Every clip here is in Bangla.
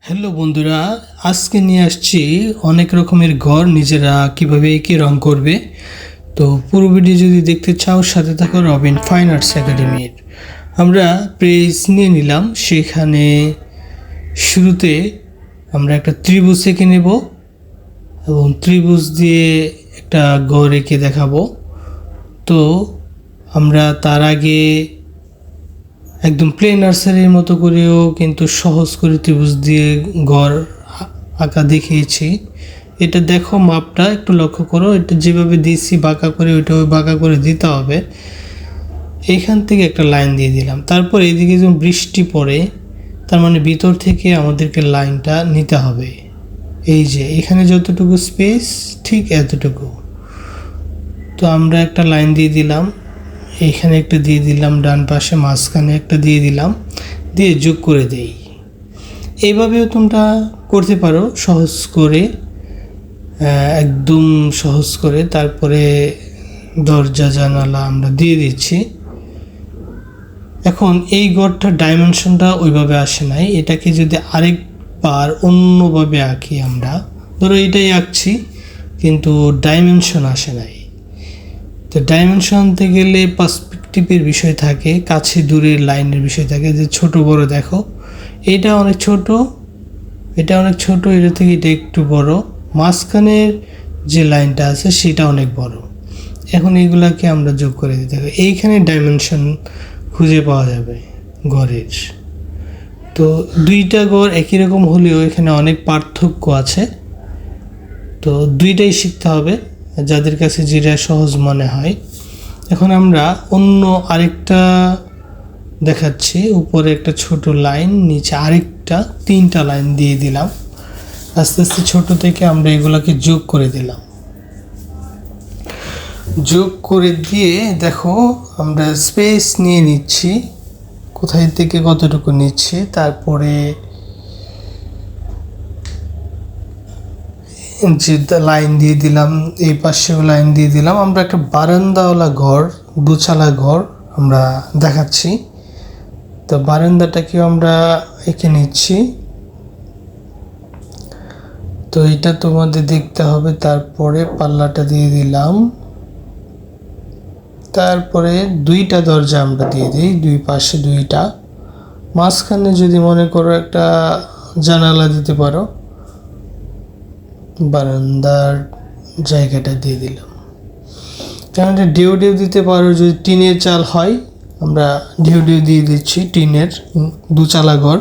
হ্যালো বন্ধুরা, আজকে নিয়ে আসছি অনেক রকমের ঘর নিজেরা কিভাবে এঁকে রং করবে। তো পুরো ভিডিও যদি দেখতে চাও সাথে থাকো রবিন ফাইন আর্টস একাডেমির। আমরা পেজ নিয়ে নিলাম, সেখানে শুরুতে আমরা একটা ত্রিভুজ এঁকে নেব এবং ত্রিভুজ দিয়ে একটা ঘর এঁকে দেখাবো। তো আমরা তার আগে একদম প্লেন নার্সারির মতো করেও কিন্তু সহজ করে ত্রিভুজ দিয়ে ঘর আঁকা দেখিয়েছি। এটা দেখো, মাপটা একটু লক্ষ্য করো, এটা যেভাবে দিয়েছি বাঁকা করে ওইটা বাঁকা করে দিতে হবে। এইখান থেকে একটা লাইন দিয়ে দিলাম, তারপর এদিকে যখন বৃষ্টি পড়ে তার মানে ভিতর থেকে আমাদেরকে লাইনটা নিতে হবে। এই যে এখানে যতটুকু স্পেস ঠিক এতটুকু। তো আমরা একটা লাইন দিয়ে দিলাম, এইখানে একটা দিয়ে দিলাম, ডান পাশে মাঝখানে একটা দিয়ে দিলাম, দিয়ে যোগ করে দেই। এইভাবেও তোমরা করতে পারো সহজ করে, একদম সহজ করে। তারপরে দরজা জানালা আমরা দিয়ে দিচ্ছি। এখন এই ঘরটার ডাইমেনশনটা ওইভাবে আসে নাই, এটাকে যদি আরেকবার অন্যভাবে আঁকি, আমরা ধরো এটাই আঁকছি কিন্তু ডাইমেনশন আসে নাই। তো ডাইমেনশন আনতে গেলে পার্সপেক্টিভের বিষয় থাকে, কাছে দূরের লাইনের বিষয় থাকে, যে ছোট বড় দেখো, এটা অনেক ছোট, এটা অনেক ছোট, এটা থেকে এটা একটু বড়, মাঝখানের যে লাইনটা আছে সেটা অনেক বড়। এখন এইগুলাকে আমরা যোগ করে দিতে হবে, এইখানে ডাইমেনশন খুঁজে পাওয়া যাবে ঘরের। তো দুইটা ঘর একই রকম হলেও এখানে অনেক পার্থক্য আছে। তো দুইটাই শিখতে হবে, যাদের কাছে যেটা সহজ মনে হয়। এখন আমরা অন্য আরেকটা দেখাচ্ছি, উপরে একটা ছোট লাইন, নিচে আরেকটা, তিনটা লাইন দিয়ে দিলাম। আস্তে আস্তে ছোট থেকে আমরা এগুলাকে যোগ করে দিলাম। যোগ করে দিয়ে দেখো আমরা স্পেস নিয়ে নিচ্ছি, কোথায় থেকে কতটুকু নিচ্ছি, তারপরে যে লাইন দিয়ে দিলাম, এই পাশেও লাইন দিয়ে দিলাম। আমরা একটা বারান্দাওয়ালা ঘর, দুচালা ঘর আমরা দেখাচ্ছি। তো বারান্দাটাকেও আমরা এঁকে নিচ্ছি। তো এটা তোমাদের দেখতে হবে। তারপরে পাল্লাটা দিয়ে দিলাম, তারপরে দুইটা দরজা আমরা দিয়ে দিই, দুই পাশে দুইটা, মাঝখানে যদি মনে করো একটা জানালা দিতে পারো, বারান্দার জায়গাটা দিয়ে দিলাম। কারণ এটা ঢেউ ঢেউ দিতে পারো, যদি টিনের চাল হয় আমরা ঢেউ ঢেউ দিয়ে দিচ্ছি, টিনের দুচালা ঘর।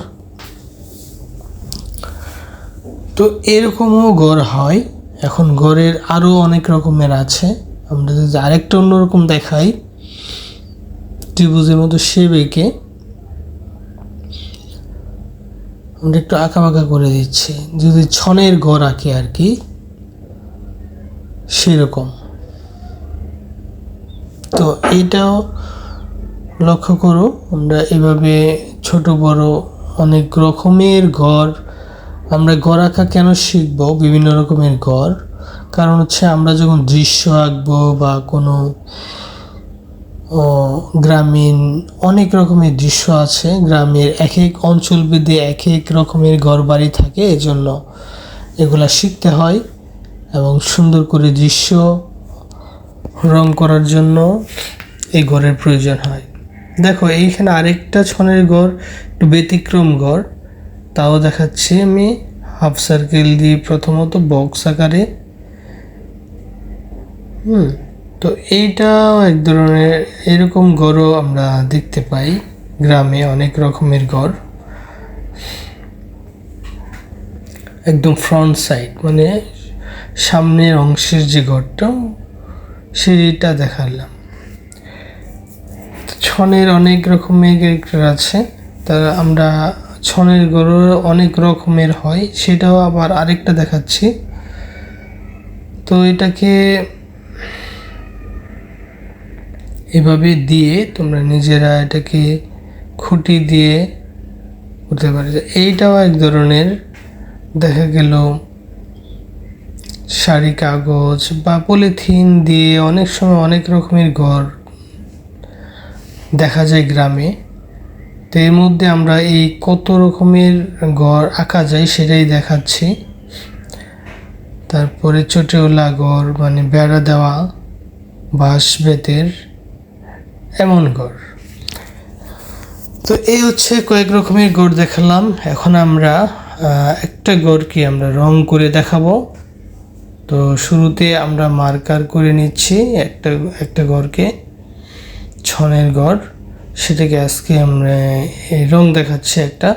তো এরকমও ঘর হয়। এখন ঘরের আরও অনেক রকমের আছে, আমরা যদি আরেকটা অন্যরকম দেখাই, ত্রিভুজের মতো শেপ এঁকে আমরা একটু আঁকা বাঁকা করে দিচ্ছি, যদি ছনের ঘর আঁকে আর কি, সেরকম। তো এটাও লক্ষ্য করো, আমরা এভাবে ছোট বড় অনেক রকমের ঘর, আমরা ঘর আঁকা কেন শিখব, বিভিন্ন রকমের ঘর, কারণ হচ্ছে আমরা যখন দৃশ্য আঁকবো বা কোনো গ্রামীণ অনেক রকমের দৃশ্য আছে, গ্রামের এক এক অঞ্চল ভেদে এক এক রকমের ঘর বাড়ি থাকে, এজন্য এগুলা শিখতে হয় এবং সুন্দর করে দৃশ্য রং করার জন্য এই ঘরের প্রয়োজন হয়। দেখো এইখানে আরেকটা ছনের ঘর, একটু ব্যতিক্রম ঘর, তাও দেখাচ্ছি আমি। হাফ সার্কেল দিয়ে প্রথমত বক্স আকারে, তো এইটাও এক ধরনের, এরকম ঘরও আমরা দেখতে পাই গ্রামে, অনেক রকমের ঘর। একদম ফ্রন্ট সাইড মানে সামনের অংশের যে ঘরটা, সেইটা দেখালাম। ছনের অনেক রকমের ক্যারেক্টার আছে, তা আমরা ছনের ঘরও অনেক রকমের হয়, সেটাও আবার আরেকটা দেখাচ্ছি। তো এটাকে এভাবে দিয়ে তোমরা নিজেরা এটাকে খুঁটি দিয়ে করতে পারে। এইটাও এক ধরনের, দেখা গেল শাড়ি কাগজ বা পলিথিন দিয়ে অনেক সময় অনেক রকমের ঘর দেখা যায় গ্রামে। তো এর মধ্যে আমরা এই কত রকমের ঘর আঁকা যায় সেটাই দেখাচ্ছি। তারপরে চটিওলা ঘর মানে বেড়া দেওয়া, বাঁশ বেতের এমন ঘর। তো এই হচ্ছে কয়েক রকমের ঘর দেখালাম। এখন আমরা একটা ঘরকে আমরা রং করে দেখাবো। তো শুরুতে আমরা মার্কার করে নিচ্ছি একটা ঘরকে, ছনের ঘর, সেটাকে আজকে আমরা এই রং দেখাচ্ছি একটা।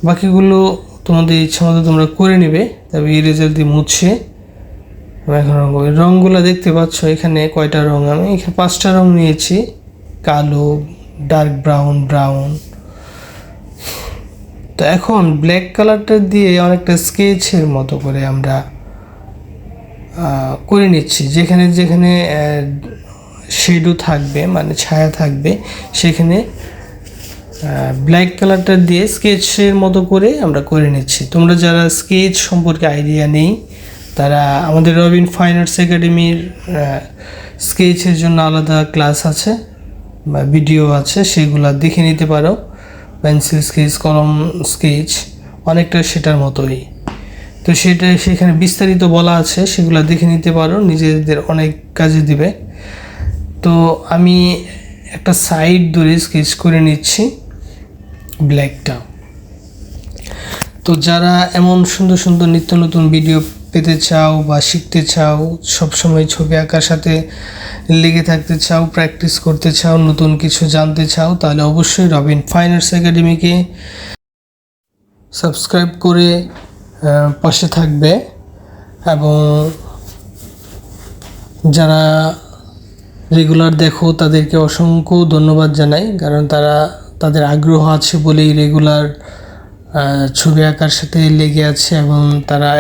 বাকিগুলো তোমাদের ইচ্ছা মতো তোমরা করে নেবে। তবে ইরেজার দিয়ে মুছে এখন রঙগুলো দেখতে পাচ্ছ। এখানে কয়টা রং, আমি এখানে 5টা রং নিয়েছি, কালো, ডার্ক ব্রাউন। তো এখন ব্ল্যাক কালারটা দিয়ে অনেকটা স্কেচের মতো করে আমরা করে নিচ্ছি। যেখানে যেখানে শেডো থাকবে মানে ছায়া থাকবে সেখানে ব্ল্যাক কালারটা দিয়ে স্কেচের মতো করে আমরা করে নিচ্ছি। তোমরা যারা স্কেচ সম্পর্কে আইডিয়া নেই তারা আমাদের রবিন ফাইন আর্টস একাডেমির স্কেচের জন্য আলাদা ক্লাস আছে বা ভিডিও আছে, সেগুলো দেখে নিতে পারো। পেন্সিল স্কেচ, কলম স্কেচ অনেকটা সেটার মতোই। তো সেখানে বিস্তারিত বলা আছে, সেগুলো দেখে নিতে পারো, নিজেদের অনেক কাজে দিবে। তো আমি একটা সাইড ধরে স্কেচ করে নিচ্ছি ব্ল্যাকটা। তো যারা এমন সুন্দর সুন্দর নিত্য নতুন ভিডিও পেতে চাও বা শিখতে চাও, সবসময় ছবি আঁকার সাথে লেগে থাকতে চাও, প্র্যাকটিস করতে চাও, নতুন কিছু জানতে চাও, তাহলে অবশ্যই রবিন ফাইন আর্টস একাডেমিকে সাবস্ক্রাইব করে পাশে থাকবে। এবং যারা রেগুলার দেখো তাদেরকে অসংখ্য ধন্যবাদ জানাই, কারণ তাদের আগ্রহ আছে বলেই রেগুলার ছবি আঁকার সাথে লেগে আছে এবং তারা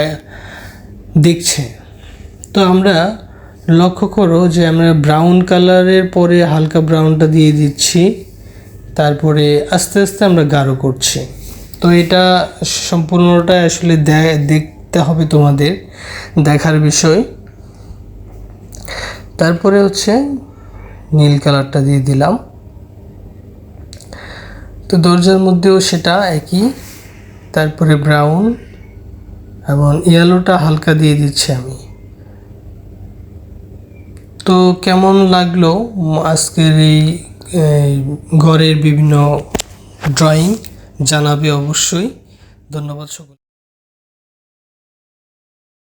দেখছে। তো আমরা লক্ষ্য করো যে আমরা ব্রাউন কালারের পরে হালকা ব্রাউনটা দিয়ে দিচ্ছি, তারপরে আস্তে আস্তে আমরা গাঢ় করছি। তো এটা সম্পূর্ণটা আসলে দেখতে হবে, তোমাদের দেখার বিষয়। তারপরে হচ্ছে নীল কালারটা দিয়ে দিলাম। তো দরজার মধ্যেও সেটা একই, তারপরে ব্রাউন এবং ইয়েলোটা হালকা দিয়ে দিচ্ছি আমি। তো কেমন লাগলো আজকের এই ঘরের বিভিন্ন ড্রয়িং জানাবে অবশ্যই। ধন্যবাদ সকল।